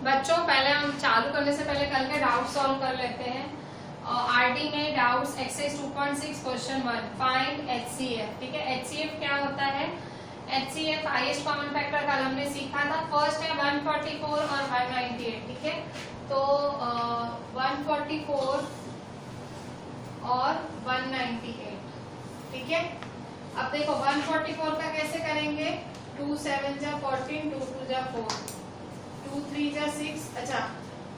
बच्चों पहले हम चालू करने से पहले कल के डाउट सॉल्व कर लेते हैं। आरडी में doubts exercise 2.6 question 1 find HCF. ठीक है, एचसीएफ क्या होता है? एचसीएफ हाईएस्ट कॉमन फैक्टर कल हमने सीखा था। फर्स्ट है 144 और 198। ठीक है, तो 144 और 198। ठीक है, अब देखो 144 का कैसे करेंगे? 2 7 जा 14, 2 2 जा 4, 2 3 जा 6। अच्छा,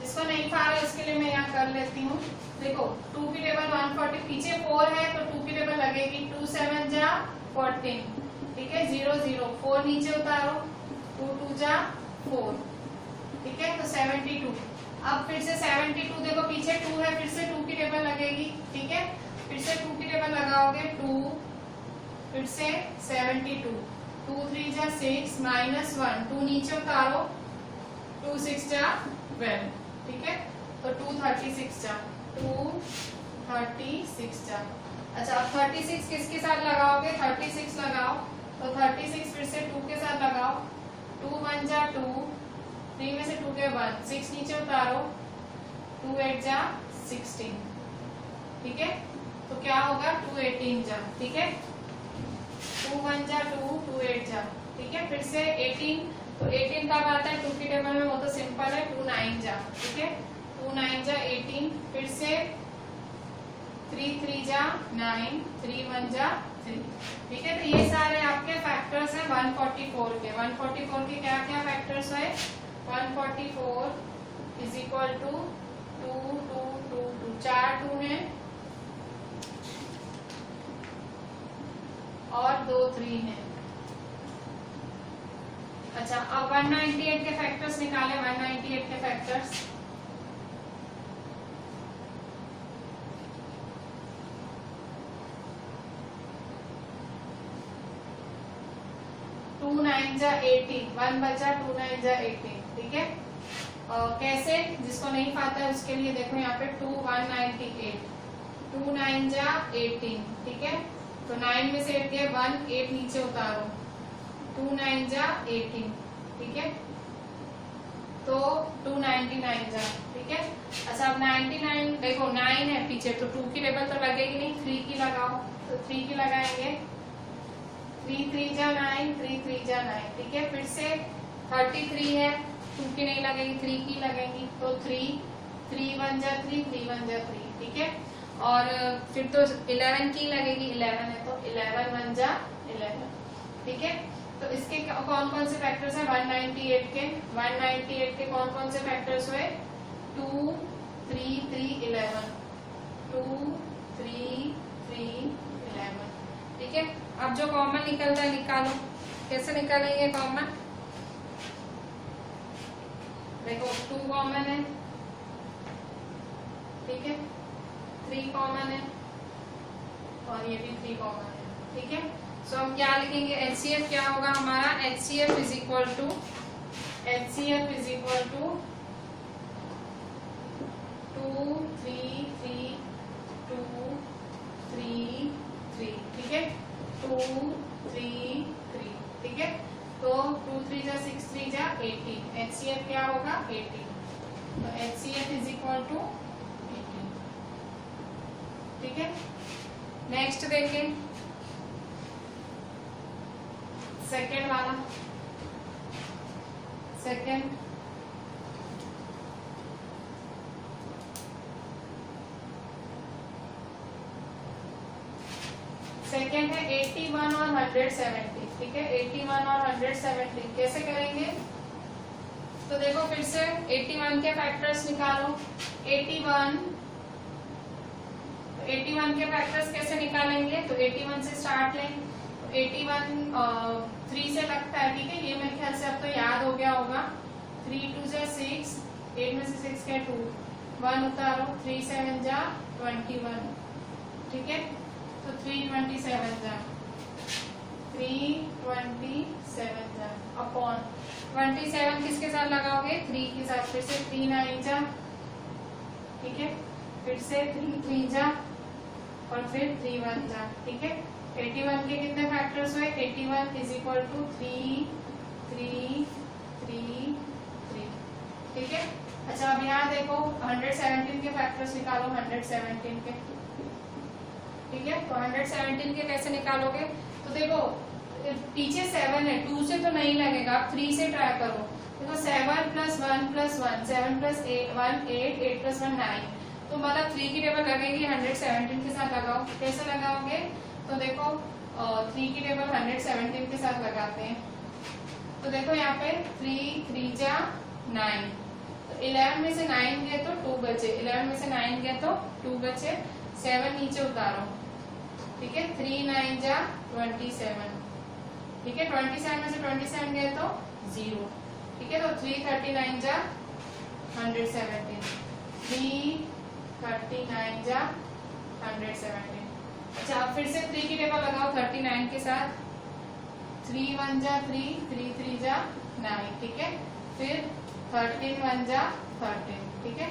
जिसको नहीं पा रहा इसके लिए मैं यहाँ कर लेती हूँ। देखो 2 की टेबल 140, पीछे 4 है तो 2 की टेबल लगेगी। 2 7 जा 14। ठीक है, 0 0 4 नीचे उतारो, 2 2 जा 4। ठीक है, तो 72। अब फिर से 72, देखो पीछे 2 है, फिर से 2 की टेबल लगेगी। ठीक है, फिर से 2 की टेबल लगाओगे, 2 फिर से 72, 2 3 जा 6 -1, 2 नीचे उतारो, 2 6 जा 12। ठीक है, तो 2 36 जा 2 36 जा। अच्छा, अब 36 किसके साथ लगाओगे? 36 लगाओ, तो 36 फिर से 2 के साथ लगाओ, 2 1 जा 2, 3 में से 2 के 1, 6 नीचे उतारो, 2 8 जा 16। ठीक है, तो क्या होगा? 2 18 जा। ठीक है, 2 1 जा 2, 2 8 जा। ठीक है, फिर से 18, तो 18 कब आता है 2 की टेबल में? वो तो सिंपल है, 2 9 जा। ठीक है, 2 9 जा 18, फिर से 3 3 जा 9, 3 1 जा 3। ठीक है, तो ये सारे आपके फैक्टर्स हैं 144 के। 144 के क्या क्या फैक्टर्स है? 144 इज इक्वल टू 2 2 2 2, 4 2 है और 2 3 है। अच्छा, अब 198 के फैक्टर्स निकाले। 198 के फैक्टर्स 2 9 जा 18, 1 बचा, 2 9 जा 18। ठीक है, कैसे? जिसको नहीं पता है उसके लिए देखो यहाँ पे 2 198, 2 9 जा 18। ठीक है, तो 9 में से 8 गया 1, 8 नीचे उतारो, 2 9 जा 18। ठीक है, तो 299 जा। ठीक है, अच्छा अब 99, देखो 9 है पीछे, तो 2 की टेबल तो लगेगी नहीं, 3 की लगाओ, तो 3 की लगाएंगे, 3 3 जा 9, 3 3 जा 9। ठीक है, फिर से 33 है, 2 की नहीं लगेगी, 3 की लगेंगी, तो 3 3 1 जा 3, 3 1 जा 3। ठीक है, और फिर तो 11 की लगेगी, 11 है तो 11 1 जा 11। ठीक है, तो इसके कौन कौन से फैक्टर्स हैं? 198 के। 198 के कौन कौन से फैक्टर्स हुए? 2 3 3 11, 2 3 3 11। ठीक है, अब जो कॉमन निकलता है निकालो। कैसे निकालेंगे कॉमन? देखो 2 कॉमन है, ठीक है, 3 कॉमन है और ये भी 3 कॉमन है। ठीक है, सो हम क्या लिखेंगे? एचसीएफ क्या होगा हमारा? HCF is equal to 2 3 3 2 3 3। ठीक है, 2 3 3। ठीक है, तो 2 3 जा 6, 3 जा 18। एचसीएफ क्या होगा? 18। तो एचसीएफ इज इक्वल टू 18। ठीक है, नेक्स्ट देखें सेकेंड वाला। सेकेंड है 81 और 170। ठीक है, 81 और 170 कैसे करेंगे? तो देखो फिर से 81 के फैक्टर्स निकालो। 81 के फैक्टर्स कैसे निकालेंगे? तो 81 से स्टार्ट लें, 81 3 से लगता है। ठीक है, ये मेरे ख्याल से अब तो याद हो गया होगा। 3 2 जा 6, 8 में से 6 क्या 2, 1 उतारो, 3 7 जा 21। ठीक है, तो 327 जा 327 जा अपॉन 27 किसके साथ लगाओगे? 3 के साथ। फिर से 3 9 जा। ठीक है, फिर से 3 3 जा और फिर 3 1 जा। ठीक है, 81 के कितने फैक्टर्स हुए? 81 इज इक्वल टू 3 3 3 3। ठीक है। अच्छा अब यहाँ देखो 117 के फैक्टर्स निकालो, 117 के, ठीक है। तो 117 के कैसे निकालोगे, तो देखो पीछे 7 है, 2 से तो नहीं लगेगा, आप 3 से ट्राई करो। देखो 7 + 1 + 1, 7 + 1 8, 8 + 1 9, तो मतलब 3 की टेबल लगेगी 117 के साथ लगाओ। कैसे लगाओगे, तो देखो 3 की टेबल 117 के साथ लगाते हैं। तो देखो यहाँ पे 3 3 जा 9, तो 11 में से 9 गए तो 2 बचे, 11 में से 9 गए तो 2 बचे, 7 नीचे उतारो, ठीक है। 3 9 जा 27, ठीक है। 27 में से 27 गए तो 0, ठीक है। तो 3 39 जा 117, 3 39 जा 117। अच्छा अब फिर से 3 की टेबल लगाओ 39 के साथ, 3 1 जा 3, 3 3 जा 9, ठीक है। फिर 13 1 जा 13, ठीक है।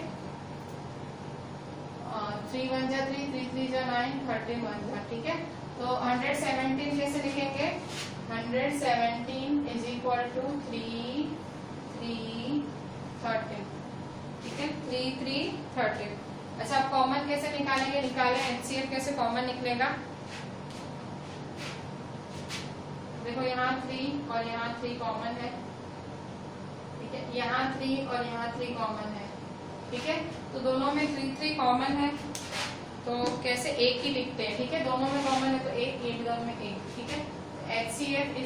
3 1 जा 3, 3 3 जा 9, 13 1 जा, ठीक है। तो 117 कैसे लिखेंगे, 117 = 3 3 13, ठीक है। 3 3 13। अच्छा अब कॉमन कैसे निकालेंगे, निकालें एचसीएफ कैसे कॉमन निकलेगा। देखो यहाँ 3 और यहाँ 3 कॉमन है, ठीक है। यहाँ 3 और यहाँ 3 कॉमन है, ठीक है। तो दोनों में 3 3 कॉमन है, तो कैसे एक ही लिखते हैं, ठीक है। दोनों में कॉमन है तो एक, एक दोनों में एक, ठीक है। HCF =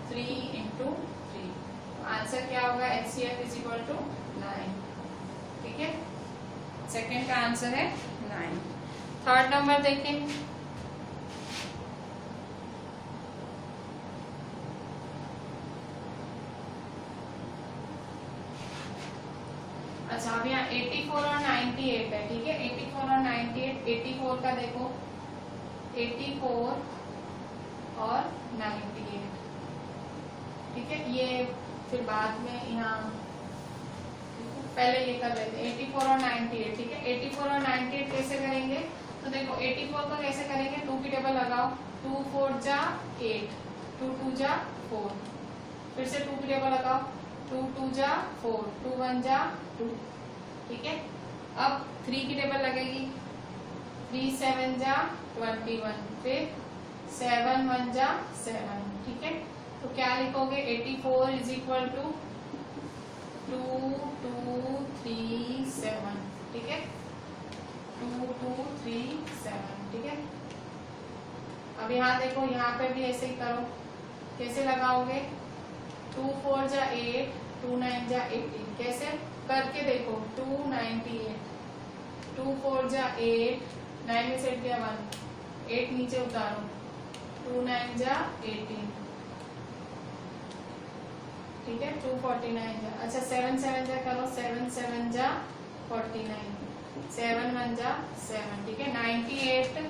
3 × 3, आंसर क्या होगा, HCF = 9, ठीक है। सेकेंड का आंसर है 9। थर्ड नंबर देखें, अच्छा अब यहाँ 84 और 98 है, ठीक है। 84 और 98, 84 का देखो 84 और 98, ठीक है। ये फिर बाद में यहाँ पहले ये कर लेते हैं 84 और 98, ठीक है। 84 और 98 कैसे करेंगे, तो देखो 84 को कैसे करेंगे, 2 की टेबल लगाओ, 2 4 जा 8, 2 2 जा 4, फिर से 2 की टेबल लगाओ, 2 2 जा 4, 2 1 जा 2, ठीक है। अब 3 की टेबल लगेगी, 3 7 जा 21, फिर 7 1 जा 7, ठीक है। तो क्या लिखोगे, 84 = 2 2 3 7, ठीक है। 2 2 3 7, ठीक है। अब यहाँ देखो यहाँ पे भी ऐसे ही करो, कैसे लगाओगे, 2 4 जा 8, 2 9 जा 18, कैसे करके देखो, 298, 2 4 जा 8, 9 में से 8 गया 1, 8 नीचे उतारो, 2 9 जा 18, ठीक है। 249 जा, अच्छा 7 7 जा करो, 7 7 जा 49, 7 1 जा 7, ठीक है। 98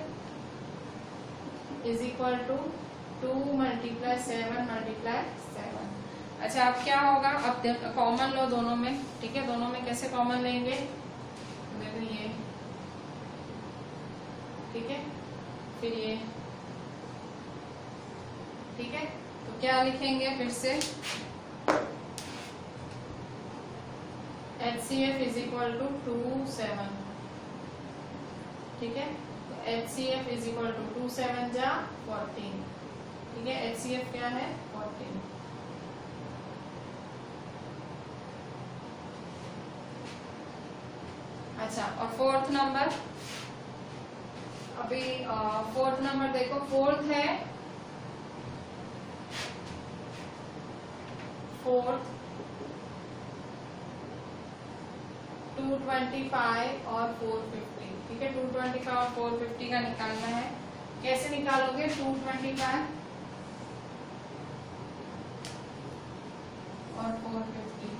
= 2 × 7 × 7। अच्छा अब क्या होगा, अब कॉमन लो दोनों में, ठीक है। दोनों में कैसे कॉमन लेंगे, देखो ये, ठीक है, फिर ये, ठीक है। तो क्या लिखेंगे फिर से, HCF = 2 7, ठीक है। तो HCF = 2 7 जा 14, ठीक है। HCF क्या है, 14। अच्छा और फोर्थ नंबर, अभी फोर्थ नंबर देखो, फोर्थ है, फोर्थ 225 और 450, ठीक है। 225 और 450 का निकालना है, कैसे निकालोगे, 225 और 450,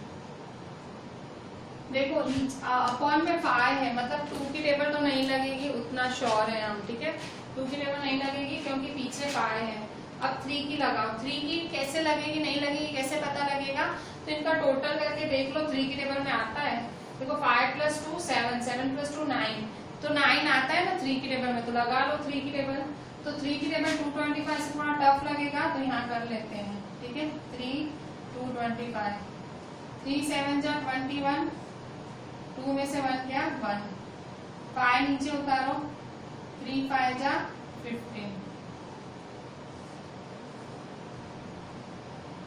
देखो अपॉन में 5 है, मतलब 2 की टेबल तो नहीं लगेगी, उतना श्योर है हम, ठीक है। 2 की टेबल नहीं लगेगी क्योंकि पीछे 5 है। अब 3 की लगाओ, 3 की कैसे लगेगी, नहीं लगेगी, कैसे पता लगेगा, तो इनका टोटल करके देख लो, 3 की टेबल में आता है, देखो 5 + 2 7, 7 + 2 9, तो 9 आता है ना 3 की टेबल में, तो लगा लो 3 की टेबल। तो 3 की टेबल 225 से थोड़ा टफ लगेगा, तो यहाँ कर लेते हैं, ठीक है। 3 225, 3 7 जा 21, 2 में से 1 क्या 1, 5 नीचे उतारो, 3 5 जा 15,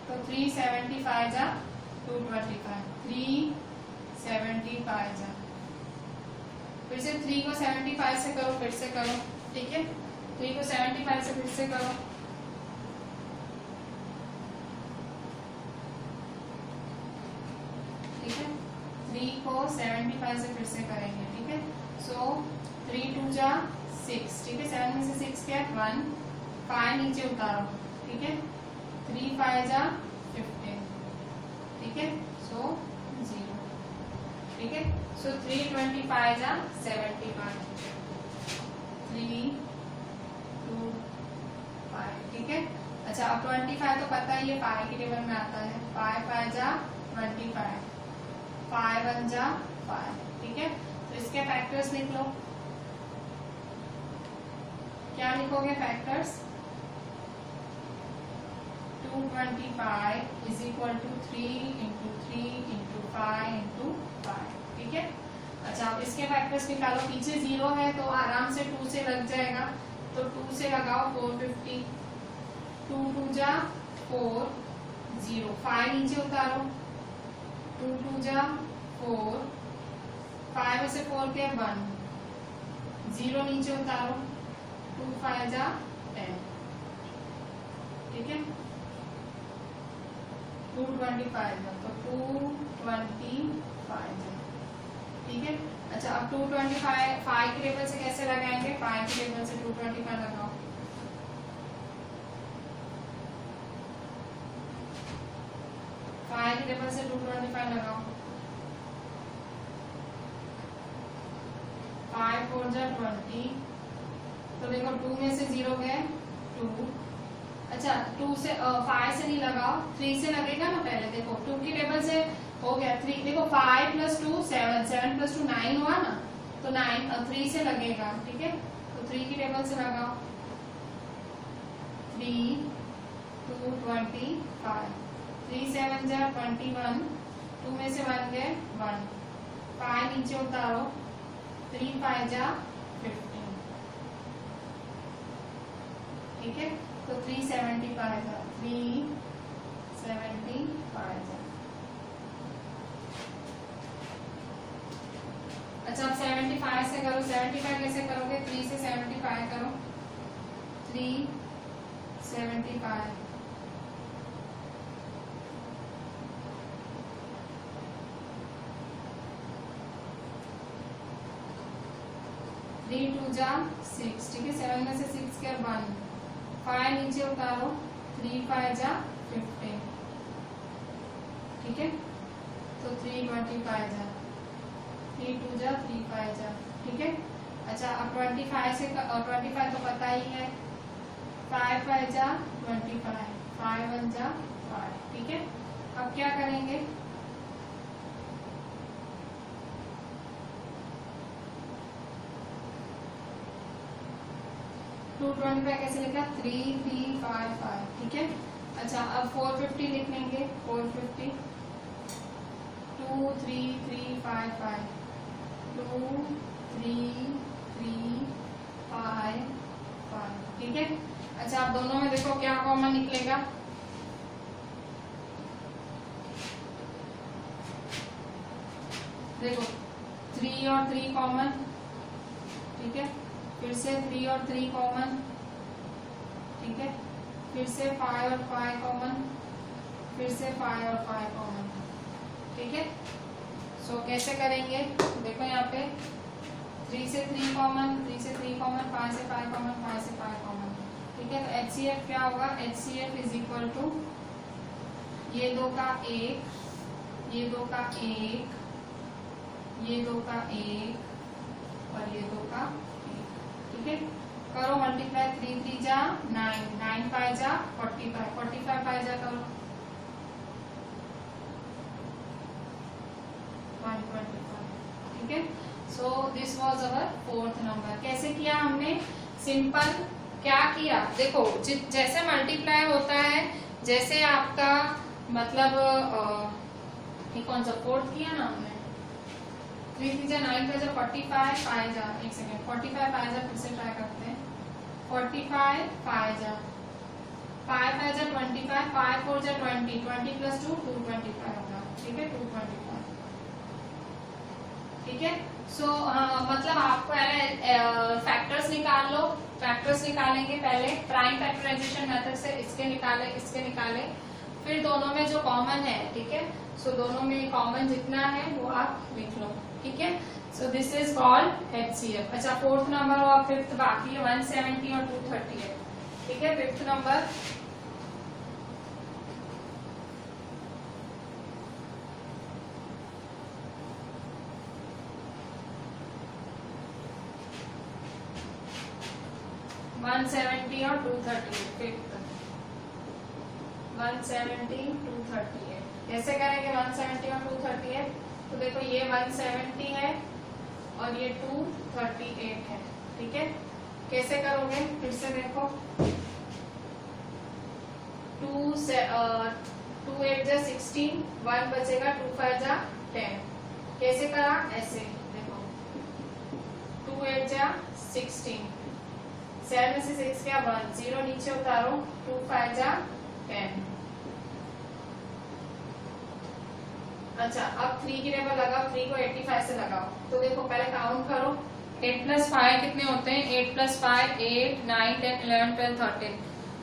तो 375 जा 225, 375 जा, फिर से 3 को 75 से करो, फिर से करो, ठीक है, 3 को 75 से फिर से करो, ठीक है, 3 को 75 से फिर से करेंगे, ठीक है। सो 3 2 जा 6, ठीक है, 7 में से 6 क्या 1, 5 नीचे उतारो, ठीक है, 3 5 जा 15, ठीक है, सो 0, ठीक है। सो 325 जा 75, 3 2 5, ठीक है। अच्छा अब 25 तो पता ही है, पाई के टेबल में आता है, 5 5 जा 25, 5 1 जा 5, ठीक है। तो इसके फैक्टर्स लिख लो, क्या लिखोगे factors, 225 is equal to 3 into 3 into 5 into 5, ठीक है। अच्छा अब इसके फैक्टर्स निकालो, पीछे 0 है तो आराम से 2 से लग जाएगा, तो 2 से लगाओ 450, 2 2 जा 4, 0, 5 नीचे उतारो, 2 2 जा 4, 5 में से 4 के 1, 0 नीचे उतारो, 2 5 जा 10, ठीक है, 225 जा, तो 225 जा, ठीक है। अच्छा अब 225 5 के टेबल से कैसे लगाएंगे, 5 के टेबल से 225 लगाओ, के टेबल से 225 लगाओ, 5 4 जा 20, तो देखो 2 में से 0 गए 2, अच्छा 2 से 5 से नहीं लगाओ, 3 से लगेगा ना पहले, देखो 2 की टेबल से हो गया 3, देखो 5 प्लस 2 7, 7 प्लस 2 9 हुआ ना, तो 9 3 से लगेगा, ठीक है, तो 3 की टेबल से लगाओ, 3 2 25, 3 7 जा 21, 2 में से 1 गए 1, 5 नीचे उतारो, 3 5 जा 15, ठीक है, तो 375 जा, 375 जा। अच्छा अब 75 से करो, 75 कैसे करोगे, 3 से 75 करो, 375, टू जा 6, ठीक है, 7 में से 6 के 1, 5 नीचे उतारो, 3 5 जा 15, ठीक है, तो 325 जा, 3 2 जा 3 5 जा, ठीक है। अच्छा अब 25 से 25 तो पता ही है, 5 5 जा 25, 5 1 जा 5, ठीक है। अब क्या करेंगे, टू 25 कैसे लिखा, 3 3 5 5, ठीक है। अच्छा अब 450 लिख लेंगे, 450, 2 3 3 5 5, 2 3 3 5 5, ठीक है। अच्छा आप दोनों में देखो क्या कॉमन निकलेगा, देखो 3 और 3 कॉमन, ठीक है, फिर से 3 और 3 कॉमन, ठीक है, फिर से 5 और 5 कॉमन, फिर से 5 और 5 कॉमन, ठीक है। सो कैसे करेंगे, देखो यहाँ पे 3 से 3 कॉमन, 3 से 3 कॉमन, 5 से 5 कॉमन, 5 से 5 कॉमन, ठीक है। तो HCF क्या होगा, HCF इज इक्वल टू ये 2 का 1, ये 2 का 1, ये 2 का 1 और ये 2 का 1, ठीक है। करो मल्टीप्लाई, 3 3 जा 9, 9 5 जा 45, 45 5 जा करो 125, ठीक है। So this was our 4th number. कैसे किया हमने, सिंपल क्या किया, देखो जैसे मल्टीप्लाई होता है, जैसे आपका मतलब ये कौन सा फोर्थ किया ना हमने, 3 3 जा 9 5 जा 45 5 जा, एक सेकेंड 45 5 जा फिर से ट्राई करते हैं, 45 5 जा 5 5 जा 25, 5 4 जा 20, 20 प्लस 2 225 होगा, ठीक है 225, ठीक है। सो मतलब आप पहले फैक्टर्स निकाल लो, फैक्टर्स निकालेंगे पहले प्राइम फैक्टराइजेशन मेथड से, इसके निकाले, फिर दोनों में जो कॉमन है, ठीक है। सो दोनों में कॉमन जितना है वो आप लिख लो, ठीक है। So this is called HCF। अच्छा फोर्थ नंबर और फिफ्थ बाकी है, 170 और 230 है, ठीक है। फिफ्थ नंबर 170 और 230, फिफ्थ 170 230 कैसे करेंगे 170 और 238? तो देखो ये 170 है और ये 238 है, ठीक है। कैसे करोगे फिर से देखो, 2 8 जा 16, 1 बचेगा, 2 5 जा 10, कैसे करा ऐसे देखो, 2 8 जा 16, 7 में से 6 क्या 1, 0 नीचे उतारो, 2 5 जा 10। अच्छा अब 3 की टेबल लगाओ, 3 को 85 से लगाओ, तो देखो पहले काउंट करो, 8 प्लस 5 कितने होते हैं, 8 प्लस 5 8 9 10 11 12 13,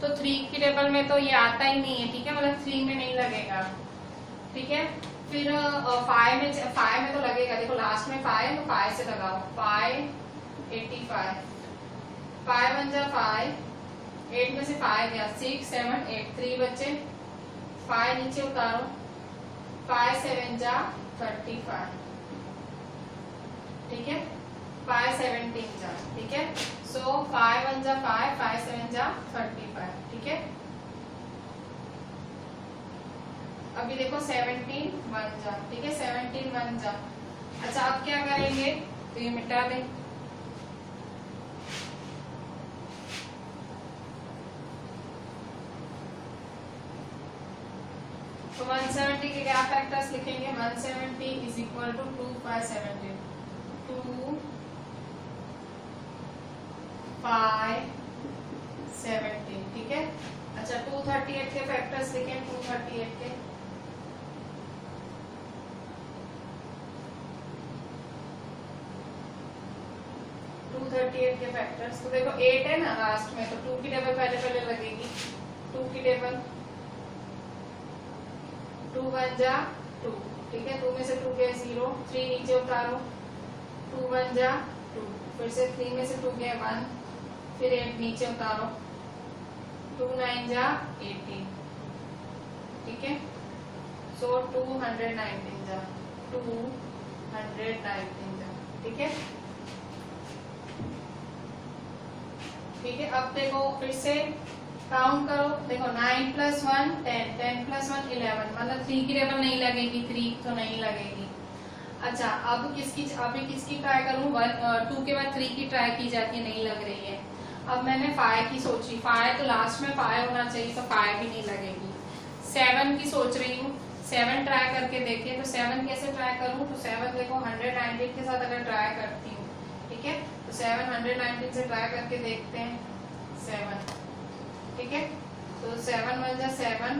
तो 3 की टेबल में तो ये आता ही नहीं है, ठीक है, मतलब 3 में नहीं लगेगा, ठीक है। फिर 5 में तो लगेगा, देखो लास्ट में 5 है तो 5 से लगाओ, 5 85, 5 1 जा 5, 8 में से 5 गया, 6 7 8, 3 बच्चे, 5 नीचे उतारो, 5 7 जा 35, ठीक है, 5 17 जा, ठीक है। सो 5 1 जा 5, 5 7 जा 35, ठीक है। अभी देखो 17 1 जा, ठीक है, 17 1 जा। अच्छा अब क्या करेंगे, तो ये मिटा दें, तो 170 के क्या फैक्टर्स लिखेंगे, 170 इज इक्वल टू 2 5 17, 2 5 17, ठीक है। अच्छा 238 के फैक्टर्स लिखें, 238 के, के फैक्टर्स, तो देखो 8 है ना लास्ट में, तो 2 की टेबल पहले लगेगी, 2 की टेबल, 2 1 जा 2, ठीक है, 2 में से 2 गए 0, 3 नीचे उतारो, 2 1 जा 2, फिर से 3 में से 2 गए 1, फिर 8 नीचे उतारो, 2 9 जा 18, ठीक है। सो 219 जा, 219 जा, ठीक है, ठीक है। अब देखो फिर से काउंट करो, देखो 9 प्लस 1 10, 10 प्लस 1 11, मतलब 3 की टेबल नहीं लगेगी, 3 तो नहीं लगेगी। अच्छा अब किसकी ट्राई करूं, 2 के बाद 3 की ट्राई की जाती है, नहीं लग रही है। अब मैंने 5 की सोची, 5 तो लास्ट में 5 होना चाहिए, तो 5 भी नहीं लगेगी। 7 की सोच रही हूँ, 7 ट्राई करके देखिए, तो 7 कैसे ट्राई करूँ, तो 7 देखो 119 के साथ अगर ट्राई करती हूँ, ठीक है, तो 7 119 से ट्राई करके देखते हैं, 7, ठीक है। तो 7 1 जा 7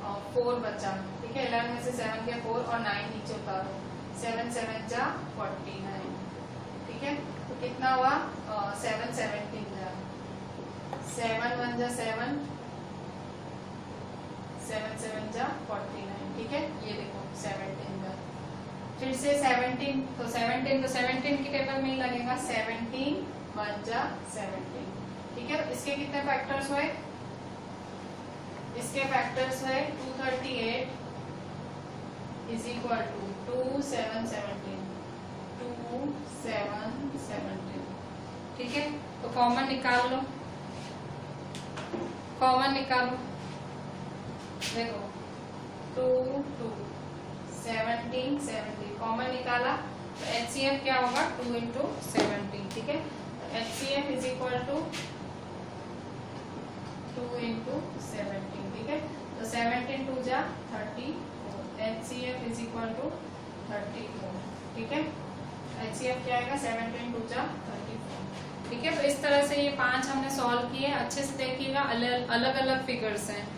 और 4 बचा, ठीक है, 11 में से 7 के 4 और 9 नीचे उतारो, 7 7 जा 49, ठीक है। तो कितना हुआ, 7 17 जा, 7 1 जा 7, 7 7 जा 49, ठीक है, ये देखो 17 जा, फिर से 17, तो 17 की टेबल में ही लगेगा, 17 1 जा 17, ठीक है। तो इसके कितने फैक्टर्स हुए, इसके फैक्टर्स हुए 238 इज इक्वल टू 2 7 17, 2 7 17, ठीक है। तो कॉमन निकाल लो, कॉमन निकालो, देखो 2 2 17 17, कॉमन निकाला, तो HCF क्या होगा, 2 into 17, ठीक है। HCF is equal to 2 into 17, ठीक है। तो 17 2 जा 34, HCF इज इक्वल टू 34। ठीक है, HCF क्या आएगा 17 2 जा 34। ठीक है, तो इस तरह से ये 5 हमने सॉल्व किए। अच्छे से देखिएगा, अलग अलग फिगर्स हैं।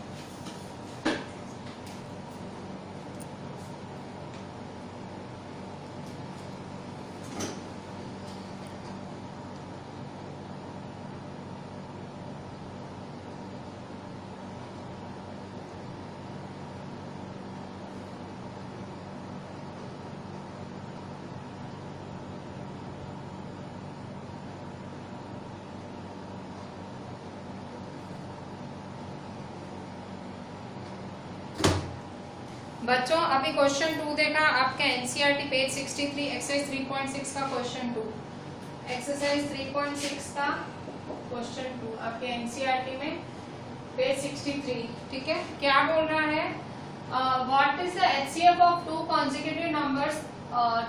बच्चों अभी क्वेश्चन 2 देखा आपका एनसीईआरटी पेज 63 एक्सरसाइज 3.6 का क्वेश्चन 2। एक्सरसाइज 3.6 का क्वेश्चन 2 आपके एनसीईआरटी में पेज 63। ठीक है, क्या बोल रहा है, what is the HCF of two consecutive numbers,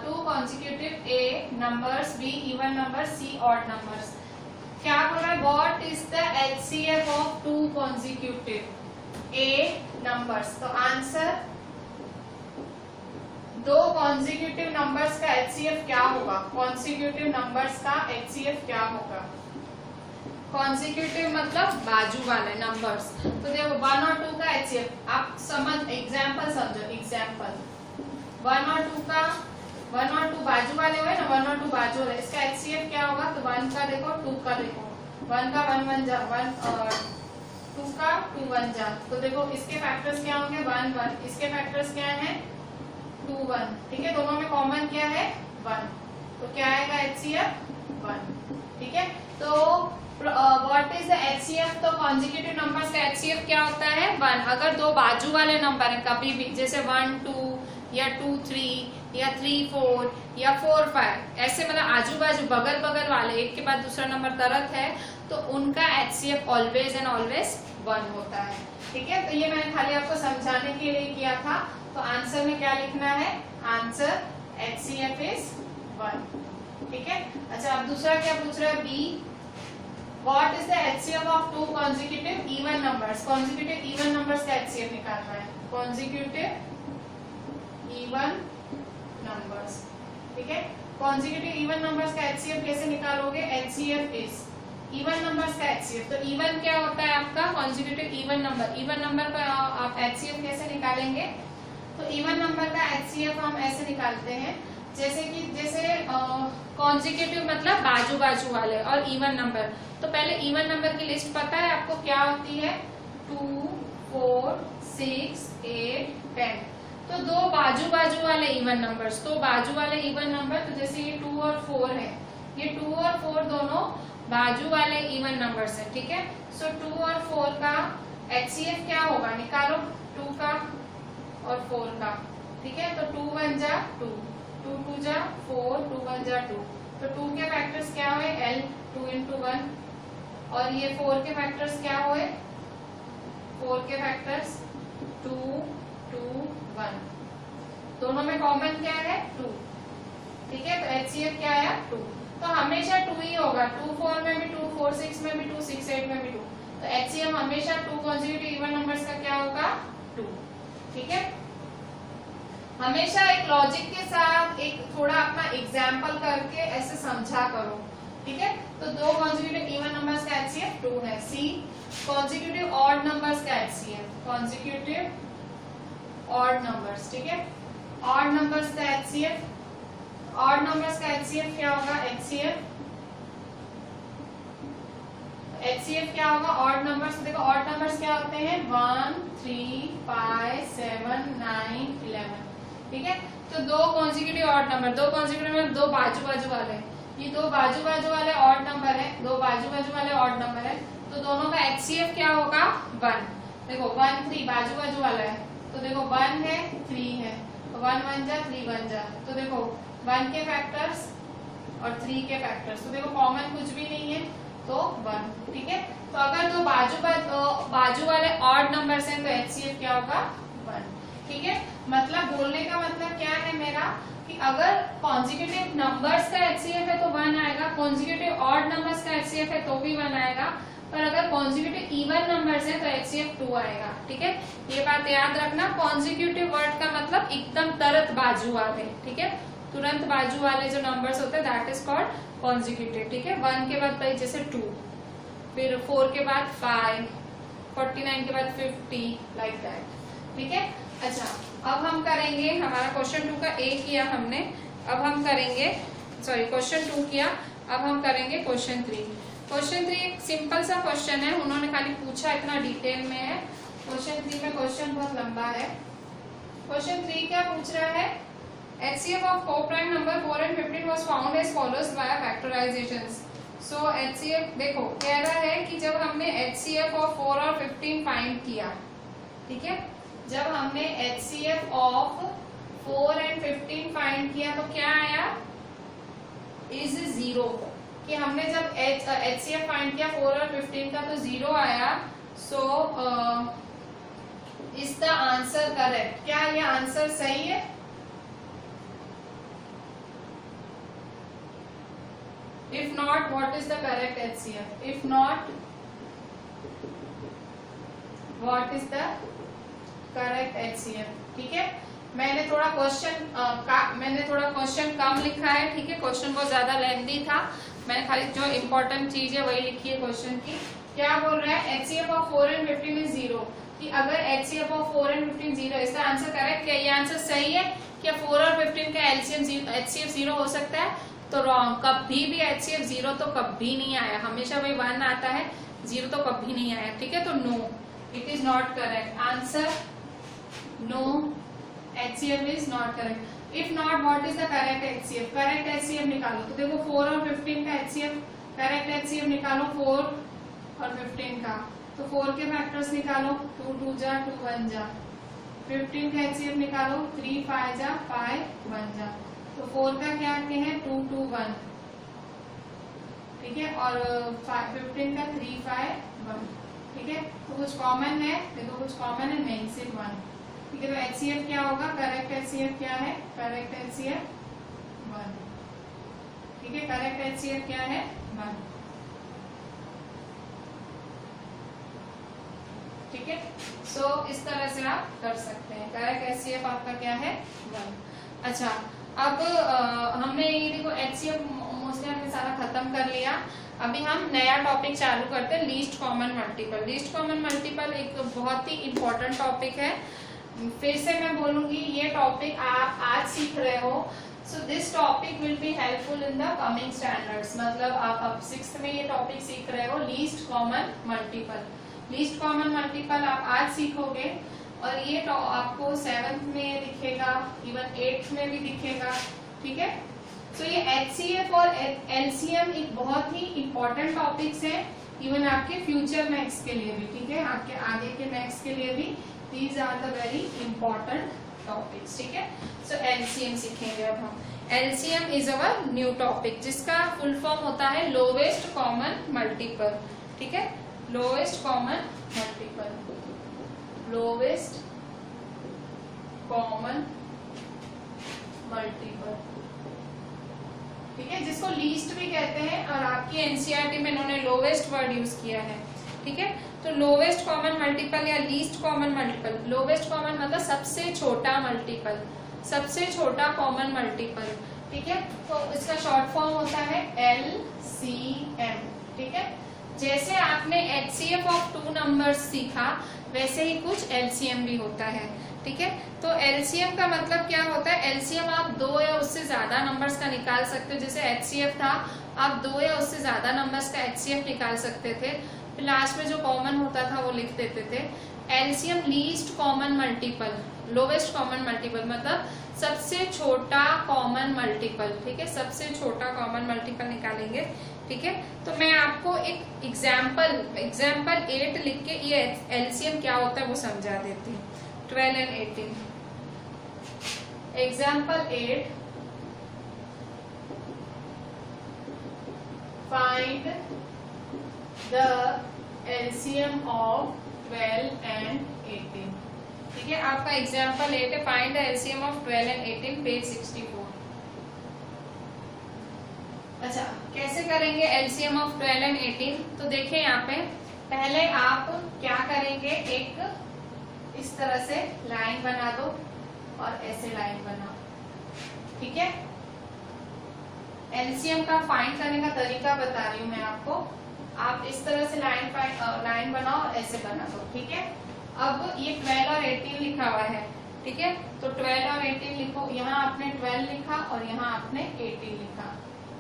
two consecutive A numbers, B even number, C odd numbers. क्या बोल रहा है, what is the HCF of two consecutive A numbers. तो आंसर, दो कॉन्जिक्यूटिव नंबर्स का एचसीएफ क्या होगा, consecutive numbers का एचसीएफ क्या होगा। कॉन्जिक्यूटिव मतलब बाजू वाले नंबर्स। तो देखो 1 और 2 का एचसीएफ आप समझ, एग्जांपल समझो, एग्जांपल 1 और 2 का, 1 और 2 बाजू वाले हुए ना, 1 और 2 बाजू वाले, इसका एचसीएफ क्या होगा। तो 1 का देखो, 2 का देखो, 1 का 1 1 जा 1 और 2 का 2 1 जा। तो देखो इसके फैक्टर्स क्या होंगे 1 1, इसके फैक्टर्स क्या है 2 1। ठीक है, दोनों में कॉमन क्या है 1, तो क्या आएगा एचसीएफ 1। ठीक है, तो व्हाट इज द एचसीएफ, तो कॉन्जिक्यूटिव नंबर्स का एचसीएफ क्या होता है 1। अगर दो बाजू वाले नंबर हैं कभी भी, जैसे 1 2 या 2 3 या 3 4 या 4 5, ऐसे मतलब आजू बाजू बगल बगल वाले एक के बाद दूसरा नंबर तरत है, तो उनका एचसीएफ ऑलवेज एंड ऑलवेज 1 होता है। ठीक है, तो ये मैंने खाली आपको समझाने के लिए किया था। तो आंसर में क्या लिखना है, आंसर एचसीएफ इज 1। ठीक है, अच्छा अब दूसरा क्या पूछ रहा है, B, what is the HCF of two consecutive even numbers. Consecutive even numbers का एचसीएफ निकालना है, कॉन्जिक्यूटिव इवन नंबर्स। ठीक है, कॉन्जिक्यूटिव इवन नंबर्स का एचसीएफ कैसे निकालोगे, एचसीएफ इज इवन नंबर्स का एचसीएफ। तो इवन क्या होता है आपका, consecutive even number. Even number का आप एचसीएफ कैसे निकालेंगे, तो इवन नंबर का एचसीएफ हम ऐसे निकालते हैं, जैसे कि कॉन्जिक्यूटिव मतलब बाजू बाजू वाले, और इवन नंबर। तो पहले इवन नंबर की लिस्ट पता है आपको क्या होती है, 2 4 6 8 10। तो दो बाजू बाजू वाले इवन नंबर्स, तो बाजू वाले इवन नंबर, तो जैसे ये 2 और 4 है, ये 2 और 4 दोनों बाजू वाले इवन नंबर्स है। ठीक है, सो 2 और 4 का एचसीएफ क्या होगा, निकालो 2 का और 4 का। ठीक है, तो 2 1 जा 2, 2 2 जा 4, 2 1 जा 2। तो 2 के फैक्टर्स क्या हुए, L 2 into 1, और ये 4 के फैक्टर्स क्या हुए, 4 के फैक्टर्स 2 2 1, दोनों में कॉमन क्या है 2। ठीक है, तो एचसीएफ क्या आया 2। तो हमेशा 2 ही होगा, 2 4 में भी 2, 4 6 में भी 2, 6 8 में भी 2। तो एचसीएफ हमेशा 2 कॉन्जिक्यूटिव इवन नंबर्स का क्या होगा 2। ठीक है, हमेशा एक लॉजिक के साथ एक थोड़ा अपना एग्जाम्पल करके ऐसे समझा करो। ठीक है, तो दो कॉन्जिक्यूटिव इवन नंबर्स का एचसीएफ 2 है। सी, कॉन्जिक्यूटिव ऑड नंबर्स का एचसीएफ, कॉन्जिक्यूटिव ऑड नंबर्स। ठीक है, ऑड नंबर्स का एचसीएफ, ऑड नंबर्स का एचसीएफ क्या होगा, एचसीएफ क्या होगा ऑड नंबर्स। देखो ऑड नंबर्स क्या होते हैं 1 3 5 7 9 11। ठीक है, तो दो कॉन्जिक्यूटिव ऑड नंबर, दो कॉन्जिक्यूटिव मतलब दो बाजू बाजू वाले, ये दो बाजू बाजू वाले ऑड नंबर है, दो बाजू बाजू वाले ऑड नंबर है, तो दोनों का एचसीएफ क्या होगा 1। देखो 1 3 बाजू बाजू वाला है, तो देखो 1 है 3 है, तो 1 1 जा 3 1 जा। तो देखो 1 के फैक्टर्स और 3 के फैक्टर्स, तो देखो कॉमन कुछ भी नहीं है, तो 1। ठीक है, तो अगर दो बाजू वाले ऑड नंबर्स हैं तो एचसीएफ क्या होगा 1। ठीक है, मतलब बोलने का मतलब क्या है मेरा कि अगर कॉन्जिक्यूटिव नंबर्स का एचसीएफ है तो 1 आएगा, कॉन्जिक्यूटिव ऑड नंबर्स का एचसीएफ है तो भी 1 आएगा, पर अगर कॉन्जिक्यूटिव इवन नंबर्स हैं तो HCF 2 आएगा। ठीक है, ये बात याद रखना। कॉन्जिक्यूटिव वर्ड का मतलब एकदम तरत बाजू वाले, ठीक है, तुरंत बाजू वाले जो नंबर्स होते हैं दैट इज कॉल्ड कॉन्जिक्यूटिव। ठीक है, 1 के बाद भाई जैसे 2, फिर 4 के बाद 5, 49 के बाद 50, लाइक दैट। ठीक है, अच्छा अब हम करेंगे, हमारा क्वेश्चन 2 का A किया हमने, अब हम करेंगे, सॉरी क्वेश्चन 2 किया, अब हम करेंगे क्वेश्चन 3। क्वेश्चन 3 एक सिंपल सा क्वेश्चन है, उन्होंने खाली पूछा, इतना डिटेल में है। क्वेश्चन 3 में क्वेश्चन बहुत लंबा है। क्वेश्चन 3 क्या पूछ रहा है, HCF of co-prime number 4 and 15 was found as follows via factorizations. So HCF देखो कह रहा है कि जब हमने HCF of 4 और 15 फाइंड किया, ठीक है, जब हमने HCF of 4 and 15 फाइंड किया तो क्या आया, इज 0, कि हमने जब HCF फाइंड किया 4 और 15 का तो 0 आया। So is the answer correct, क्या ये आंसर सही है? If not, what is the correct HCF? If not, what is the correct HCF? ठीक है, मैंने थोड़ा क्वेश्चन कम लिखा है। ठीक है, क्वेश्चन बहुत ज्यादा लेंथी था, मैंने खाली जो इम्पोर्टेंट चीज है वही लिखी है क्वेश्चन की। क्या बोल रहा है, HCF of 4 and 15 is 0, कि अगर HCF of 4 and 15 0, इसका आंसर करेक्ट, क्या ये आंसर सही है? क्या 4 और 15 का HCF 0 हो सकता है? तो रॉन्ग, कभी भी HCF 0 तो कभी नहीं आया, हमेशा वही 1 आता है, 0 तो कभी नहीं आया। ठीक है, तो no, it is not correct answer, no, HCF is not correct. If not, what is the correct HCF? Correct HCF निकालो, तो देखो 4 और 15 का HCF, करेक्ट HCF निकालो 4 और 15 का, तो 4 के फैक्टर्स निकालो, 2 2 जा 2 1 जा, 15 का HCF निकालो, 3 5 जा 5 1 जा, तो 4 का क्या आते हैं 2 2 1, ठीक है, और 15 का 3 5 1, ठीक है, तो कुछ कॉमन है, देखो कुछ कॉमन है नहीं, सिर्फ 1। ठीक है, तो HCF क्या होगा, करेक्ट HCF क्या है, करेक्ट HCF 1। ठीक है, करेक्ट HCF क्या है, 1। ठीक है, सो इस तरह से आप कर सकते हैं, करेक्ट HCF आपका क्या है, 1। अच्छा, अब हमने ये देखो HCF मोस्टली हमने सारा खत्म कर लिया। अभी हम नया टॉपिक चालू करते हैं, least common multiple. Least common multiple एक बहुत ही इंपॉर्टेंट टॉपिक है, फिर से मैं बोलूंगी, ये टॉपिक आप आज सीख रहे हो, so this topic will be helpful in the coming standards. मतलब आप अब 6th में ये टॉपिक सीख रहे हो, least common multiple. Least common multiple आप आज सीखोगे और ये तो आपको 7th में दिखेगा, इवन 8th में भी दिखेगा। ठीक है, तो ये HCF और LCM एक बहुत ही इंपॉर्टेंट टॉपिक्स हैं, इवन आपके फ्यूचर मैथ्स के लिए भी। ठीक है, आपके आगे के मैथ्स के लिए भी these are the very important topics. ठीक है, सो LCM सीखेंगे अब हम। LCM is our new topic, जिसका फुल फॉर्म होता है लोवेस्ट कॉमन मल्टीपल। ठीक है, lowest common multiple, lowest common multiple. ठीक है, जिसको लीस्ट भी कहते हैं, और आपकी एनसीईआरटी में इन्होंने लोवेस्ट वर्ड यूज किया है। ठीक है, तो लोवेस्ट कॉमन मल्टीपल या least common multiple, lowest common मतलब सबसे छोटा मल्टीपल, सबसे छोटा कॉमन मल्टीपल। ठीक है, तो इसका शॉर्ट फॉर्म होता है LCM। ठीक है, जैसे आपने HCF ऑफ 2 नंबर्स सीखा, वैसे ही कुछ LCM भी होता है। ठीक है, तो LCM का मतलब क्या होता है, LCM आप 2 या उससे ज्यादा नंबर्स का निकाल सकते हो। जैसे HCF था, आप 2 या उससे ज्यादा नंबर्स का HCF निकाल सकते थे, फिर लास्ट में जो कॉमन होता था वो लिख देते थे। LCM least common multiple, lowest common multiple मतलब सबसे छोटा कॉमन मल्टीपल। ठीक है, सबसे छोटा कॉमन मल्टीपल निकालेंगे। ठीक है, तो मैं आपको एक एग्जाम्पल 8 लिख के ये LCM क्या होता है वो समझा देती हूँ। 12 and 18, example 8, find the LCM of 12 and 18। ठीक है, आपका एग्जाम्पल 8 है, find the LCM of 12 and 18, page 64। अच्छा, कैसे करेंगे LCM ऑफ 12 and 18? तो देखिए यहाँ पे पहले आप क्या करेंगे, एक इस तरह से लाइन बना दो और ऐसे लाइन बनाओ, ठीक है। एलसीएम का फाइंड करने का तरीका बता रही हूँ मैं आपको। आप इस तरह से लाइन बनाओ और ऐसे बना दो, ठीक है। अब ये 12 और 18 लिखा हुआ है, ठीक है। तो 12 और 18 लिखो, यहाँ आपने 12 लिखा और यहाँ आपने 18 लिखा,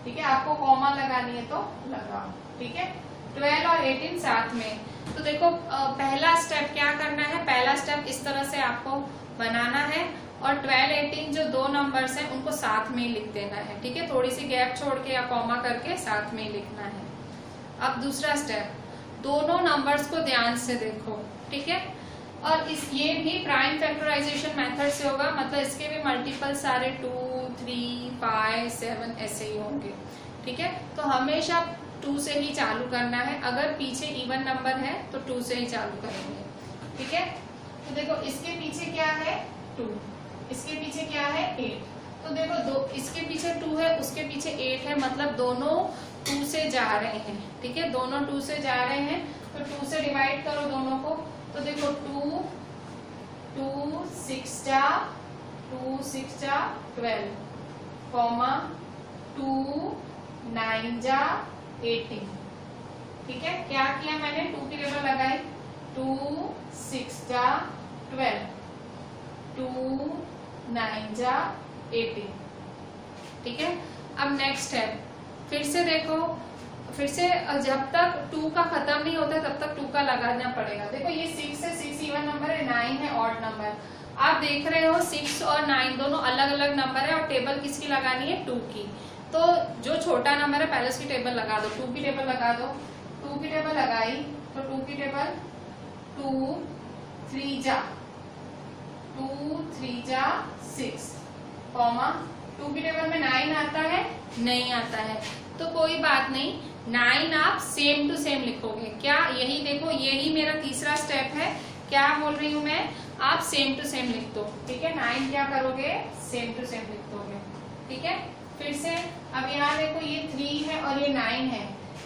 ठीक है। आपको कॉमा लगानी है तो लगाओ, ठीक है। 12 और 18 साथ में। तो देखो पहला स्टेप क्या करना है, पहला स्टेप इस तरह से आपको बनाना है और 12 18 जो दो नंबर्स हैं उनको साथ में ही लिख देना है, ठीक है। थोड़ी सी गैप छोड़ के या कॉमा करके साथ में ही लिखना है। अब दूसरा स्टेप, दोनों नंबर्स को ध्यान से देखो, ठीक है। और ये भी प्राइम फैक्टराइजेशन मेथड से होगा, मतलब इसके भी मल्टीपल सारे 2 3 5 7 ऐसे ही होंगे, ठीक है। तो हमेशा 2 से ही चालू करना है, अगर पीछे इवन नंबर है तो 2 से ही चालू करेंगे, ठीक है। तो देखो इसके पीछे क्या है 2, इसके पीछे क्या है 8। तो देखो दो इसके पीछे 2 है, उसके पीछे 8 है, मतलब दोनों 2 से जा रहे हैं, ठीक है। दोनों 2 से जा रहे हैं तो 2 से डिवाइड करो दोनों को। तो देखो 2 2 6 जा 2 6 जा 12 कॉमा 2 9 जा 18, ठीक है। क्या किया मैंने, 2 की टेबल लगाई, 2 6 जा 12 2 9 जा 18, ठीक है। अब नेक्स्ट है, फिर से देखो, फिर से जब तक 2 का खत्म नहीं होता तब तक 2 का लगाना पड़ेगा। देखो ये 6 है, 6 इवन नंबर है, 9 है ऑड नंबर। आप देख रहे हो 6 और 9 दोनों अलग अलग नंबर है और टेबल किसकी लगानी है 2 की। तो जो छोटा नंबर है पहले उसकी टेबल लगा दो, 2 की टेबल लगा दो। 2 की टेबल लगाई तो 2 की टेबल 2 3 जा 2 3 जा 6 कॉमा 2 की टेबल में 9 आता है, नहीं आता है तो कोई बात नहीं, 9 आप सेम टू सेम लिखोगे। क्या, यही देखो यही मेरा तीसरा स्टेप है। क्या बोल रही हूँ मैं, आप सेम टू सेम लिख दो, ठीक है। 9 क्या करोगे, सेम टू सेम लिख दोगे, ठीक है। फिर से अब यहाँ देखो ये 3 है और ये 9 है।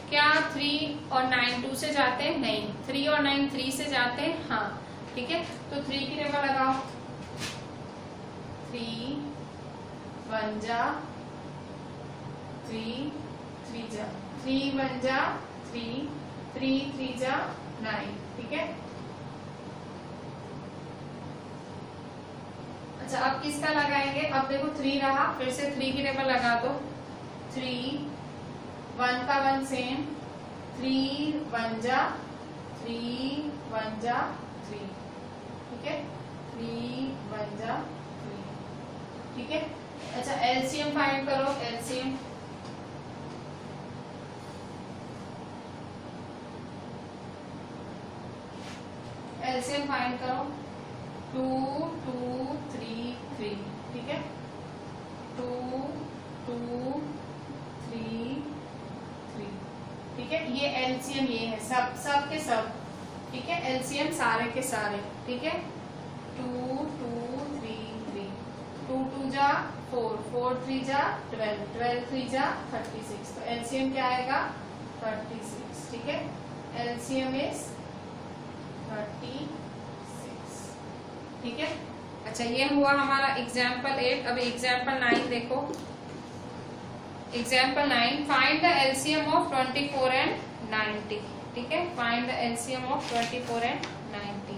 क्या 3 और 9 2 से जाते हैं, नहीं। 3 और 9 3 से जाते हैं, हाँ, ठीक है। तो 3 की टेबल लगाओ, 3 1 जा 3 3 जा 3 1 जा 3 3 3 जा 9, ठीक है। अच्छा अब किसका लगाएंगे, अब देखो 3 रहा, फिर से 3 की टेबल लगा दो। 3 1 का 1 सेम, 3 1 जा 3 1 जा 3, ठीक है। 3 1 जा 3, ठीक है। अच्छा एलसीएम फाइंड करो, एलसीएम एलसीएम फाइंड करो। 2 2 3 3, ठीक है। 2 2 3 3, ठीक है। ये एलसीएम ये है, सब के सब, ठीक है। एलसीएम सारे के सारे, ठीक है। 2 2 3 3 2 2 जा 4 4 3 जा 12 12 3 जा 36। तो एलसीएम क्या आएगा 36, ठीक है। एलसीएम इज 36, ठीक है। अच्छा ये हुआ हमारा एग्जाम्पल 8। अब एग्जाम्पल 9 देखो। Example 9, find the LCM of 24 and 90, ठीक है। Find the LCM of 24 and 90।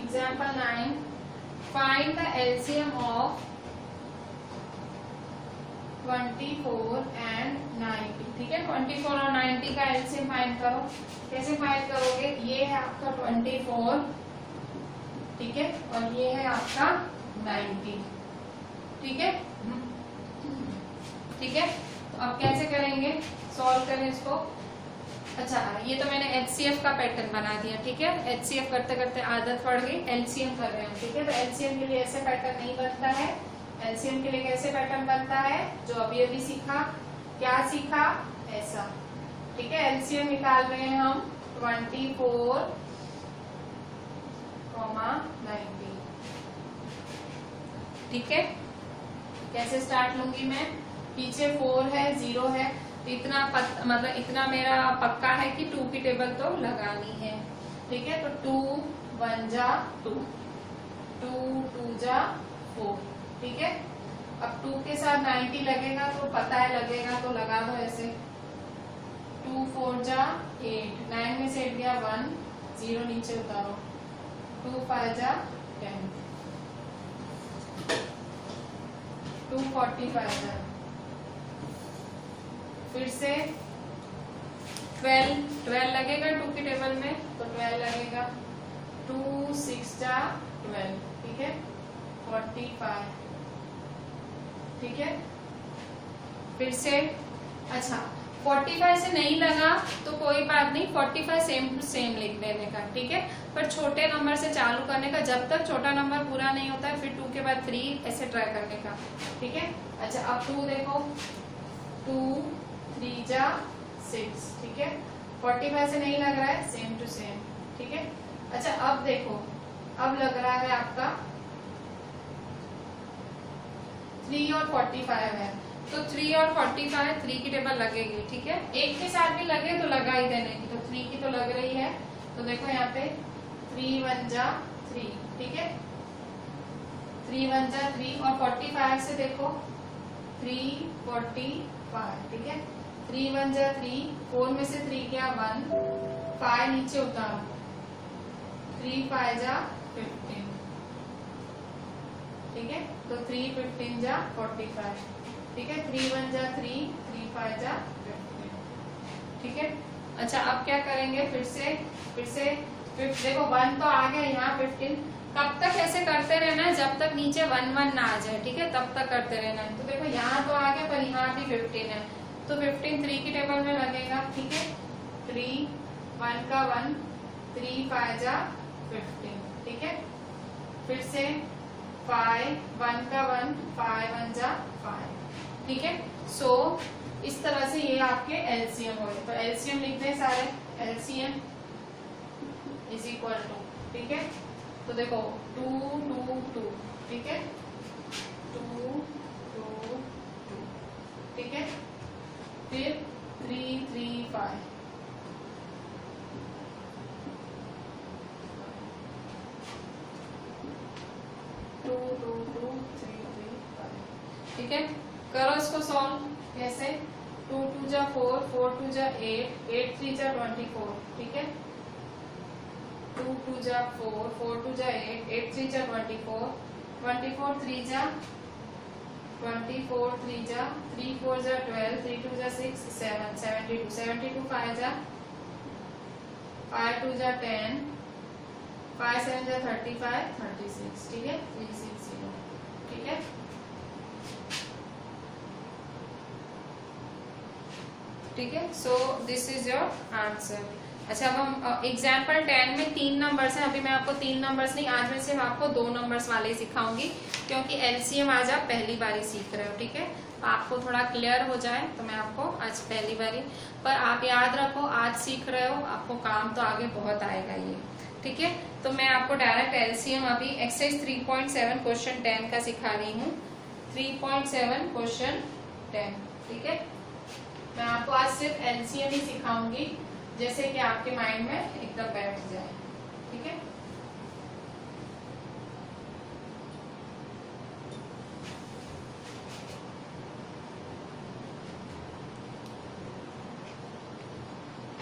Example 9, find the LCM of 24 and 90, ठीक है। 24 और 90 का LCM फाइंड करो। कैसे फाइंड करोगे, ये है आपका 24, ठीक है, और ये है आपका 90, ठीक है, ठीक है। तो अब कैसे करेंगे, सॉल्व करें इसको। अच्छा ये तो मैंने एचसीएफ का पैटर्न बना दिया, ठीक है। एचसीएफ करते करते आदत पड़ गई, एलसीएम कर रहे हैं, ठीक है। तो एलसीएम के लिए ऐसे पैटर्न नहीं बनता है। एलसीएम के लिए कैसे पैटर्न बनता है, जो अभी अभी सीखा। क्या सीखा, ऐसा, ठीक है। एलसीएम निकाल रहे हैं हम, 24, 90। ठीक है, कैसे स्टार्ट लूंगी मैं? पीछे 4 है, 0 है, तो इतना मतलब इतना मेरा पक्का है कि 2 की टेबल तो लगानी है। ठीक है, तो 2 1 जा 2, 2 2 जा 4। ठीक है, अब 2 के साथ 90 लगेगा तो पता है लगेगा, तो लगा दो ऐसे। 2 4 जा 8, 9 में से 8 गया 1, 0 नीचे उतारो। 2 5 जा 10, 2 45 जा, फिर से 12 लगेगा 2 की टेबल में, तो 12 लगेगा। 2 6 जा 12। ठीक है, 45। ठीक है, फिर से अच्छा 45 से नहीं लगा तो कोई बात नहीं, 45 सेम टू सेम लिख देने का। ठीक है, पर छोटे नंबर से चालू करने का, जब तक छोटा नंबर पूरा नहीं होता है, फिर 2 के बाद 3 ऐसे ट्राई करने का। ठीक है, अच्छा अब 2 देखो, 2 3 जा 6। ठीक है, 45 से नहीं लग रहा है, सेम टू सेम। ठीक है, अच्छा अब देखो, अब लग रहा है आपका 3 और 45 है, तो 3 और 45 3 की टेबल लगेगी। ठीक है, एक के साथ भी लगे तो लगा ही देने की, तो 3 की तो लग रही है, तो देखो यहाँ पे 3 1 जा 3। ठीक है, 3 1 जा 3, और 45 से देखो 3 45। ठीक है, 3 1 जा 3, 4 में से 3 गया 1, 5 नीचे उतारो, 3 5 जा 15। ठीक है, तो 3 15 जा 45। ठीक है, 3 1 जा 3, 3 5 जा 15। ठीक है, अच्छा अब क्या करेंगे, फिर से देखो 1 तो आ गया यहाँ 15। कब तक ऐसे करते रहना है? जब तक नीचे 1 1 ना आ जाए। ठीक है, तब तक करते रहना है। तो देखो यहाँ तो आ गया, पर यहाँ भी 15 है, तो 15 3 की टेबल में लगेगा। ठीक है, 3 1 का 1, 3 5 जा 15। ठीक है, फिर से 5 1 का 1, 5 1 जा 5। ठीक है, सो इस तरह से ये आपके एलसीएम हो गए। तो एलसीएम लिख दें सारे, एलसीएम इज इक्वल टू, ठीक है, तो देखो 2 2 2। ठीक है, 2 2 2। ठीक है, फिर 3 3 5। ठीक है, करो इसको सॉल्व। कैसे? 2 2 जा 4, 4 2 जा 8, 8 3 जा 24। ठीक है, 2 2 जा 4, 4 2 जा 8, 8 3 जा 24, 24 3 जा 24, 3 जा 3 4 जा 12, 3 2 जा 6 7, 72, 72 5 जा 5 2 जा 10, 5 7 जा 35, 36। ठीक है, 360। ठीक है, ठीक है, so this is your answer. अच्छा, अब हम एग्जाम्पल 10 में 3 नंबर्स हैं। अभी मैं आपको 3 नंबर्स नहीं, आज मैं सिर्फ आपको 2 नंबर्स वाले ही सिखाऊंगी, क्योंकि एलसीएम आज आप पहली बारी सीख रहे हो। ठीक है, तो आपको थोड़ा क्लियर हो जाए तो मैं आपको आज पहली बारी, पर आप याद रखो आज सीख रहे हो, आपको काम तो आगे बहुत आएगा ये। ठीक है, तो मैं आपको डायरेक्ट एलसीएम अभी एक्सरसाइज 3.7 क्वेश्चन 10 का सिखा रही हूँ। 3.7 क्वेश्चन 10। ठीक है, मैं आपको आज सिर्फ एलसीएम ही सिखाऊंगी, जैसे कि आपके माइंड में एकदम बैठ जाए। ठीक है,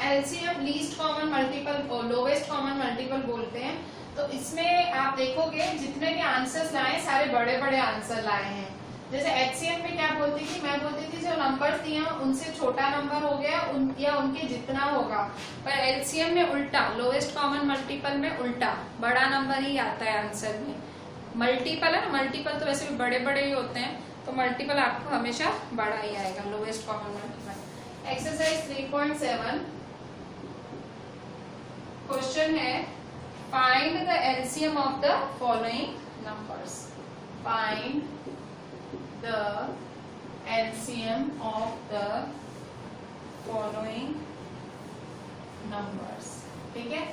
LCM least common multiple, lowest common multiple बोलते हैं। तो इसमें आप देखोगे जितने भी आंसर्स लाए सारे बड़े बड़े आंसर लाए हैं। जैसे एचसीएम में क्या बोलती थी, मैं बोलती थी जो नंबर्स दिए हैं उनसे छोटा नंबर हो गया या उनके जितना होगा, पर एलसीएम में उल्टा, लोएस्ट कॉमन मल्टीपल में उल्टा बड़ा नंबर ही आता है आंसर में। मल्टीपल है ना, मल्टीपल तो वैसे भी बड़े बड़े ही होते हैं, तो मल्टीपल आपको हमेशा बड़ा ही आएगा, lowest common multiple. Exercise 3.7 question है, find the LCM of the following numbers. Find the LCM of the following numbers। ठीक है।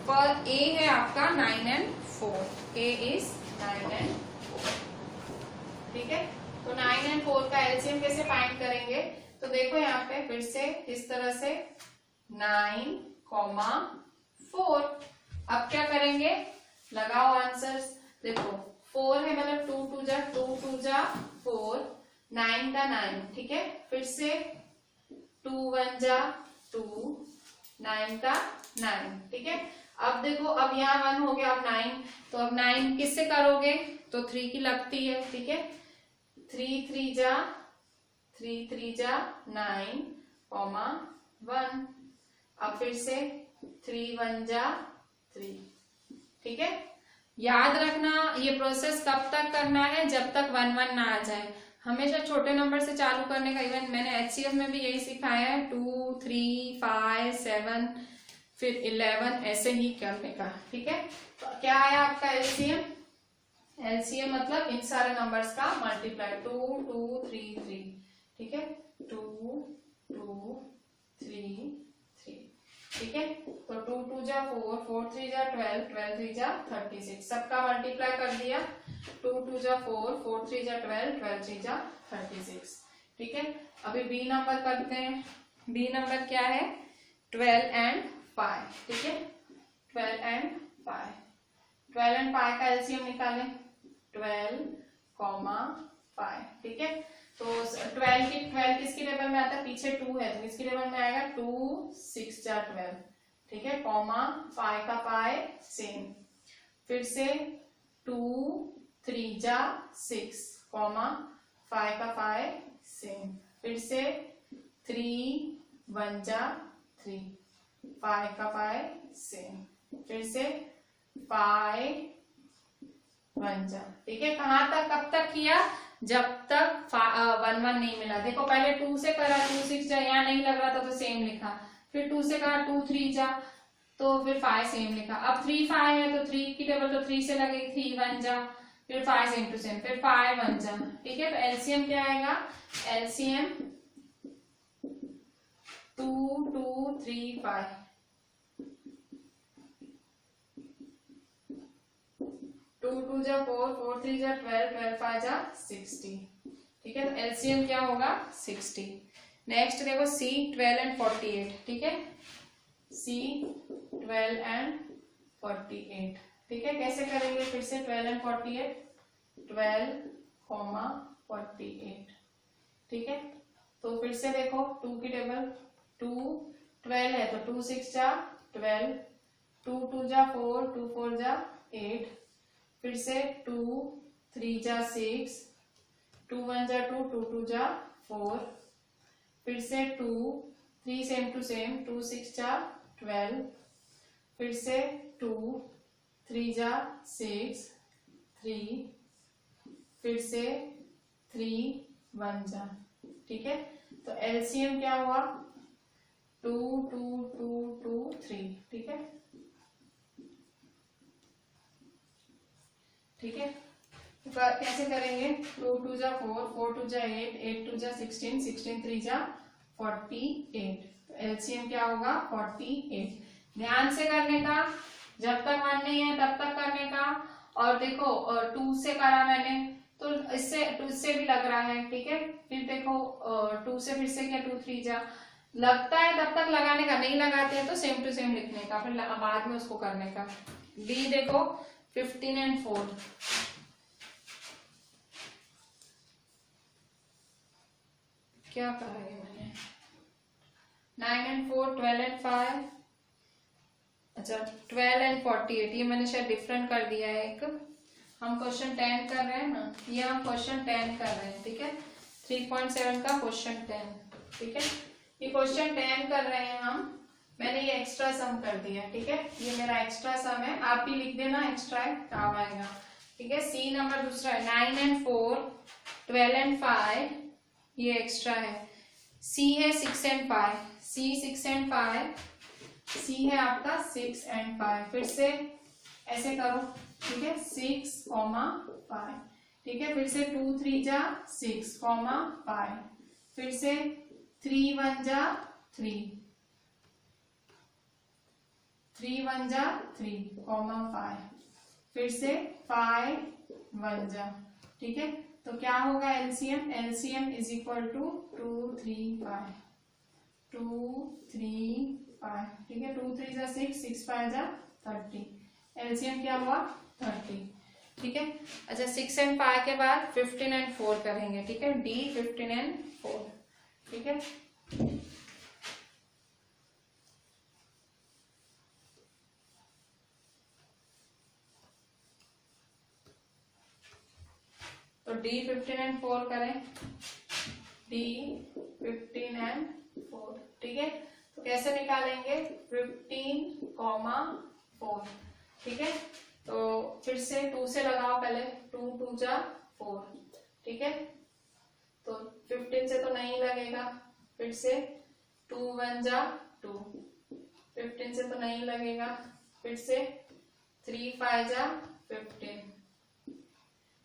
पर ए है आपका 9 and 4, ए इज 9 and 4, ठीक है। तो 9 and 4 का एलसीएम कैसे फाइंड करेंगे, तो देखो यहाँ पे फिर से इस तरह से 9, 4। अब क्या करेंगे, लगाओ आंसर्स। देखो 4 है मतलब 2 2 जा 4, 9 का 9, ठीक है। फिर से 2 1 जा 2, 9 का 9, ठीक है। अब देखो अब यहाँ 1 हो गया, अब 9, तो अब 9 किससे करोगे, तो 3 की लगती है, ठीक है। 3 3 जा 9, 1। अब फिर से 3 1 जा 3, ठीक है। याद रखना ये प्रोसेस कब तक करना है, जब तक 1 1 ना आ जाए। हमेशा छोटे नंबर से चालू करने का, इवन मैंने एचसीएफ में भी यही सिखाया है, 2 3 5 7 फिर 11 ऐसे ही करने का, ठीक है। तो क्या आया आपका एलसीएम, एलसीएम मतलब इन सारे नंबर्स का मल्टीप्लाई, 2 2 3 3, ठीक है। 2 2 3 3, ठीक है। तो 2 2 जा 4, 4 3 जा 12, 12 3 जा 36, सबका मल्टीप्लाई कर दिया। 2 2 जा 4, 4 3 जा 12, 12 3 जा 36, ठीक है। अभी बी नंबर करते हैं। बी नंबर क्या है, 12 and 5, ठीक है। 12 and 5, 12 and 5 का एलसीएम निकालें, 12, 5, ठीक है। तो 12 किसकी टेबल में आता है, पीछे 2 है तो किसकी टेबल में आएगा, 2 6 जा 12, ठीक है। 5 का 5 सेम, फिर से 2 3 जा 6, 5 का 5 सेम, फिर से 3 1 जा 3, 5 का 5 सेम, फिर से 5 1 जा, ठीक है। कहाँ तक, कब तक किया, जब तक 1 1 नहीं मिला। देखो पहले 2 से करा, 2 6 जा, यहाँ नहीं लग रहा था तो सेम लिखा, फिर 2 से करा 2 3 जा, तो फिर 5 सेम लिखा। अब 3 5 है तो 3 की टेबल तो 3 से लगेगी, 3 1 जा, फिर 5 सेम टू सेम, फिर 5 1 जा, ठीक है। तो एलसीएम क्या आएगा, एलसीएम 2 2 3 5, 2 2 जा 4, 4 3 जा 12, 12 5 जा 60, ठीक है। तो एलसीएम क्या होगा, 60। नेक्स्ट देखो सी 12 and 48, ठीक है। सी 12 and 48, ठीक है। कैसे करेंगे, फिर से 12 and 48, 12, 48, ठीक है। तो फिर से देखो 2 की टेबल, 2 12 है तो 2 6 जा 12, 2 2 जा 4, 2 4 जा 8, फिर से 2 3 जा 6, 2 1 जा 2, 2 2 जा 4, फिर से 2 3 सेम टू सेम, 2 6 जा 12, फिर से 2 3 जा 6 3, फिर से 3 1 जा, ठीक है। तो एलसीएम क्या हुआ, 2 2 2 2 3, ठीक है, ठीक है। तो कैसे करेंगे, 2 2 जा 4, 4 2 जा 8, 8 2 जा 16, 16 3 जा 48, तो एलसीएम क्या होगा, 48। ध्यान से करने का, जब तक 1 नहीं है तब तक करने का। और देखो 2 से करा मैंने तो इससे 2 से भी लग रहा है, ठीक है। फिर देखो 2 से फिर से क्या 2 3 जा, लगता है तब तक लगाने का, नहीं लगाते हैं तो सेम टू सेम लिखने का, फिर बाद में उसको करने का। डी देखो 15 and 4, क्या कहा है मैंने, 9 and 4, 12 and 5, अच्छा 12 and 48, ये मैंने शायद डिफरेंट कर दिया है एक। हम क्वेश्चन 10 कर रहे हैं ना, ये हम क्वेश्चन 10 कर रहे हैं, ठीक है। 3.7 का क्वेश्चन 10, ठीक है। ये क्वेश्चन 10 कर रहे हैं हम, मैंने ये एक्स्ट्रा सम कर दिया, ठीक है। ये मेरा एक्स्ट्रा सम है, आप भी लिख देना एक्स्ट्रा है, काम आएगा, ठीक है। सी नंबर दूसरा है, 9 and 4, 12 and 5, ये एक्स्ट्रा है। सी है 6 and 5, सी 6 and 5, सी है आपका 6 and 5, फिर से ऐसे करो, ठीक है। 6, 5, ठीक है। फिर से 2 3 जा 6, 5, फिर से 3 1 जा 3, 3 1 जा 3 कॉमा 5, फिर से 5 1 जा, ठीक है। तो क्या होगा LCM, LCM is equal to 2 3 5, 2 3 5, ठीक है। 2 3 जा 6, 6 5 जा 30, एलसीएम क्या हुआ 30, ठीक है। अच्छा 6 एंड 5 के बाद 15 एंड 4 करेंगे, ठीक है। डी 15 एंड 4, ठीक है। तो डी 15 एंड 4 करें, डी 15 एंड 4, ठीक है। तो कैसे निकालेंगे 15 कॉमा 4, ठीक है। तो फिर से 2 से लगाओ पहले, 2 2 जा 4, ठीक है। तो 15 से तो नहीं लगेगा, फिर से 2 1 जा 2, 15 से तो नहीं लगेगा, फिर से 3 5 जा 15,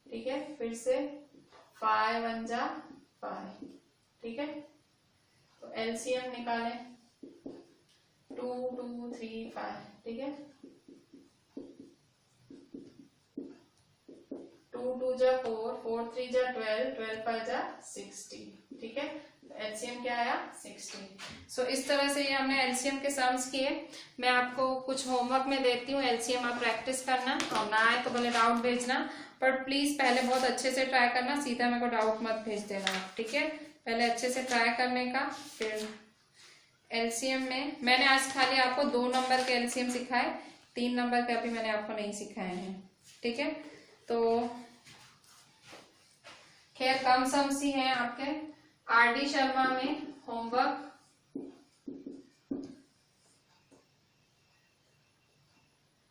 ठीक है। फिर से 5 1 जा 5, ठीक है। तो एलसीएम निकालें 2 2 3 5, ठीक है। 2 2 जा 4, 4 3 जा 12, 12 5 जा 60, ठीक है। एलसीएम क्या आया 60। सो इस तरह से ये हमने एलसीएम के सम्स किए। मैं आपको कुछ होमवर्क में देती हूँ, एलसीएम आप प्रैक्टिस करना, और ना आए तो भले डाउट भेजना, बट प्लीज पहले बहुत अच्छे से ट्राई करना, सीधा मेरे को डाउट मत भेज देना, ठीक है। पहले अच्छे से ट्राई करने का। फिर एलसीएम में मैंने आज खाली आपको 2 नंबर के एलसीएम सिखाए, 3 नंबर के अभी मैंने आपको नहीं सिखाए हैं, ठीक है। तो खैर कम सम्स ही हैं आपके। आरडी शर्मा में होमवर्क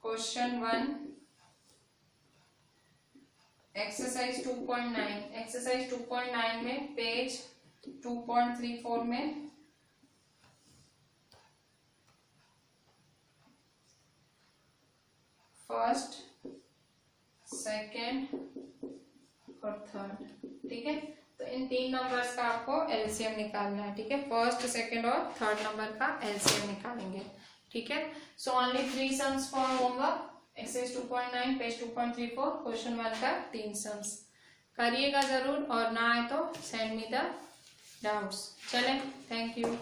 क्वेश्चन 1 एक्सरसाइज 2.9, एक्सरसाइज 2.9 में पेज 2.34 में फर्स्ट सेकंड और थर्ड, ठीक है। तो इन 3 नंबर्स का आपको एलसीएम निकालना है, ठीक है। फर्स्ट सेकंड और थर्ड नंबर का एलसीएम निकालेंगे, ठीक है। So only 3 sums for homework, exercise 2.9 page 2.34 question 1 का 3 सम्स करिएगा जरूर, और ना आए तो सेंड मी द डाउट्स। चलें, थैंक यू।